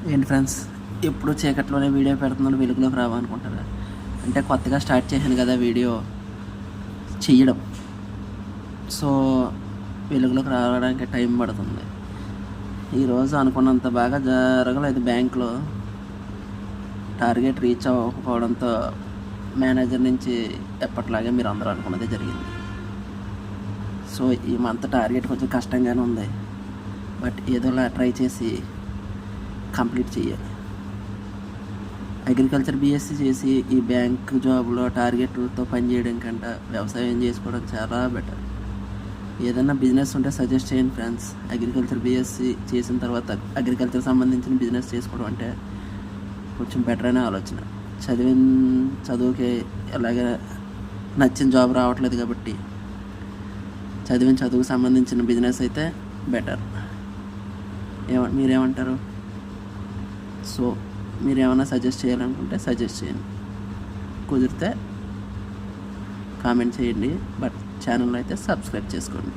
ఏంటి ఫ్రెండ్స్, ఎప్పుడు చీకట్లోనే వీడియో పెడుతున్నాను, వెలుగులోకి రావనుకుంటారా? అంటే కొత్తగా స్టార్ట్ చేశాను కదా వీడియో చెయ్యడం. సో వెలుగులోకి రావడానికి టైం పడుతుంది. ఈరోజు అనుకున్నంత బాగా జరగలేదు. బ్యాంక్లో టార్గెట్ రీచ్ అవ్వకపోవడంతో మేనేజర్ నుంచి ఎప్పటిలాగే మీరు అందరూ అనుకున్నదే జరిగింది. సో ఈ మంత్ టార్గెట్ కొంచెం కష్టంగానే ఉంది, బట్ ఏదోలా ట్రై చేసి కంప్లీట్ చేయాలి. అగ్రికల్చర్ బీఎస్సీ చేసి ఈ బ్యాంక్ జాబ్లో టార్గెట్లతో పనిచేయడం కంటే వ్యవసాయం చేసుకోవడం చాలా బెటర్. ఏదైనా బిజినెస్ ఉంటే సజెస్ట్ చేయండి ఫ్రెండ్స్. అగ్రికల్చర్ బీఎస్సీ చేసిన తర్వాత అగ్రికల్చర్ సంబంధించిన బిజినెస్ చేసుకోవడం అంటే కొంచెం బెటర్ అనే ఆలోచన. చదువుకి అలాగే నచ్చిన జాబ్ రావట్లేదు కాబట్టి చదువుకు సంబంధించిన బిజినెస్ అయితే బెటర్. మీరేమంటారు? సో మీరు ఏమైనా సజెస్ట్ చేయాలనుకుంటే సజెస్ట్ చేయండి, కుదిరితే కామెంట్ చేయండి, బట్ ఛానల్ అయితే సబ్స్క్రైబ్ చేసుకోండి.